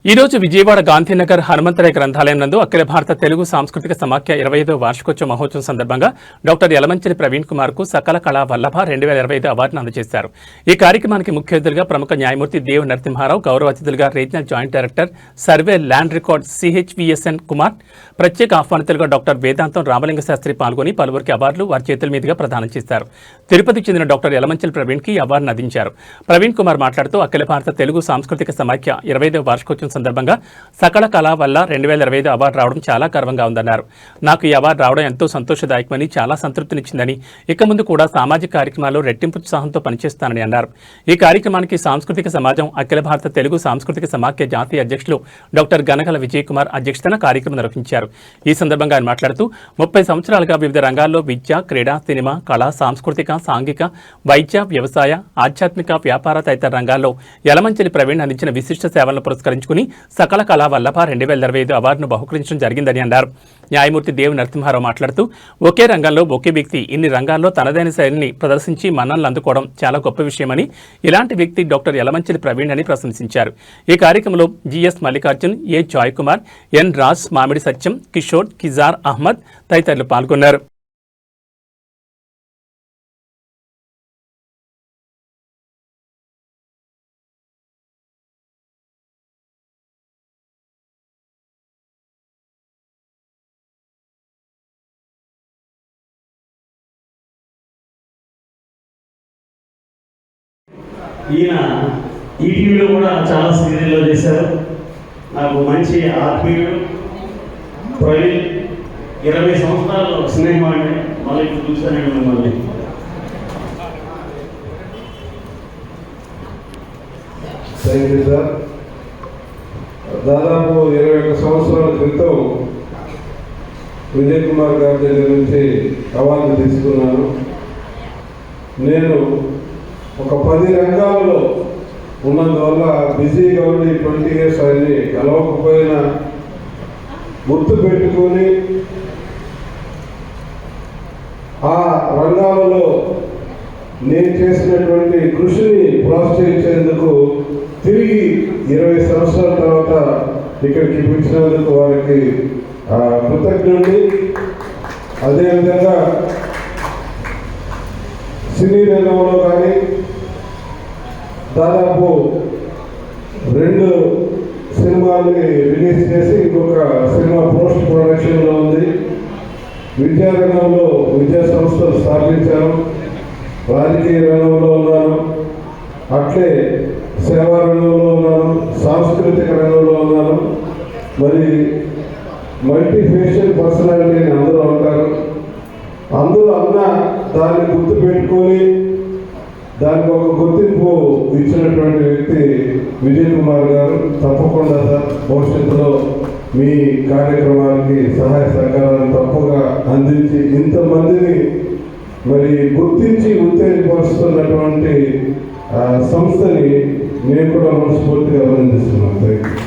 ఈ రోజు విజయవాడ గాంధీనగర్ హనుమంతరాయ గ్రంథాలయం నందు అఖిల భారత తెలుగు సాంస్కృతిక సమాఖ్య 25వ వార్షికోత్సవ మహోత్సవం సందర్భంగా డాక్టర్ యలమంచిలి ప్రవీణ్ కుమార్ కు సకల కళా వల్లభ 2025 అవార్డును అందజేశారు. ఈ కార్యక్రమానికి ముఖ్య అతిథులుగా ప్రముఖ న్యాయమూర్తి దేవ్ నరసింహారావు, గౌరవ అతిథులుగా regional joint director survey land record CHVSN Kumar, ప్రత్యేక ఆహ్వానితులుగా డాక్టర్ వేదాంతం రామలింగ శాస్త్రి పాల్గొని పలువురికి అవార్డులు వారి చేతుల మీదుగా ప్రదానం చేశారు. తిరుపతికి చెందిన డాక్టర్ యలమంచిలి ప్రవీణ్ కి అవార్డును అందించారు. ప్రవీణ్ కుమార్ మాట్లాడుతూ అఖిల భారత తెలుగు సాంస్కృతిక సమాఖ్య 25వ వార్షికోత్సవం సందర్భంగా సకల కళ వల్ల 2025 అవార్డు రావడం చాలా గర్వంగా ఉందన్నారు. నాకు ఈ అవార్డు రావడం ఎంతో సంతోషదాయకమని, చాలా సంతృప్తినిచ్చిందని, ఇక ముందు కూడా సామాజిక కార్యక్రమాల్లో రెట్టింపు ఉత్సాహంతో పనిచేస్తానని అన్నారు. ఈ కార్యక్రమానికి సాంస్కృతిక సమాజం అఖిల భారత తెలుగు సాంస్కృతిక సమాఖ్య జాతీయ అధ్యక్షులు డాక్టర్ గనగల విజయ్ కుమార్ అధ్యక్షతన కార్యక్రమం నిర్వహించారు. ఈ సందర్భంగా ఆయన మాట్లాడుతూ 30 సంవత్సరాలుగా వివిధ రంగాల్లో విద్య, క్రీడ, సినిమా, కళ, సాంస్కృతిక, సాంఘిక, వైద్య, వ్యవసాయ, ఆధ్యాత్మిక, వ్యాపార తదితర రంగాల్లో యలమంచిలి ప్రవీణ్ అందించిన విశిష్ట సేవలను పురస్కరించుకుని సకల కళా వల్లభ 2025 అవార్డును బహుకరించడం జరిగిందని అన్నారు. న్యాయమూర్తి దేవ్ నరసింహారావు మాట్లాడుతూ ఒకే రంగంలో ఒకే వ్యక్తి ఇన్ని రంగాల్లో తనదైన శైలిని ప్రదర్శించి మన్ననలు అందుకోవడం చాలా గొప్ప విషయమని, ఇలాంటి వ్యక్తి డాక్టర్ యలమంచిలి ప్రవీణ్ అని ప్రశంసించారు. ఈ కార్యక్రమంలో GS Mallikarjun, A Joy Kumar, N Raj, Mamidi Satyam, Kishore, Khizar Ahmed తదితరులు పాల్గొన్నారు. ఈయన ఈటీవీలో కూడా చాలా సీరియల్లో చేశారు. నాకు మంచి ఆత్మీయుడు ప్రవీణ్. 20 సంవత్సరాలు స్నేహం అండి. మళ్ళీ ఇప్పుడు చూస్తానండి మిమ్మల్ని. Thank you sir. దాదాపు 21 సంవత్సరాల క్రితం విజయ్ కుమార్ గారి దగ్గర నుంచి అవార్డు తీసుకున్నాను. నేను ఒక 10 రంగాల్లో ఉన్నందువల్ల బిజీగా ఉండి 20 years అన్ని కలవకపోయినా గుర్తు పెట్టుకొని ఆ రంగాలలో నేను చేసినటువంటి కృషిని ప్రోత్సహించేందుకు తిరిగి 20 సంవత్సరాల తర్వాత ఇక్కడికి పిలిచినందుకు వారికి కృతజ్ఞుడి. అదేవిధంగా సినీ రంగంలో కానీ దాదాపు 2 సినిమాల్ని రిలీజ్ చేసి ఇంకొక సినిమా పోస్ట్ ప్రొడక్షన్లో ఉంది. విద్యారంగంలో విద్యా సంస్థలు స్థాపించాను. రాజకీయ రంగంలో ఉన్నాను, అట్లే సేవా రంగంలో ఉన్నాను, సాంస్కృతిక రంగంలో ఉన్నాను. మరి మల్టీ ఫేషియల్ పర్సనాలిటీ అని అందరూ అంటారు. అందరూ అన్న దాన్ని గుర్తు పెట్టుకొని దానికి ఒక గుర్తింపు ఇచ్చినటువంటి వ్యక్తి విజయ్ కుమార్ గారు. తప్పకుండా సార్ భవిష్యత్తులో మీ కార్యక్రమానికి సహాయ సహకారాలను తప్పగా అందించి ఇంతమందిని మరి గుర్తించి ఉత్తేజపరుస్తున్నటువంటి సంస్థని నేను కూడా మనస్ఫూర్తిగా అభినందిస్తున్నాను. Thank you.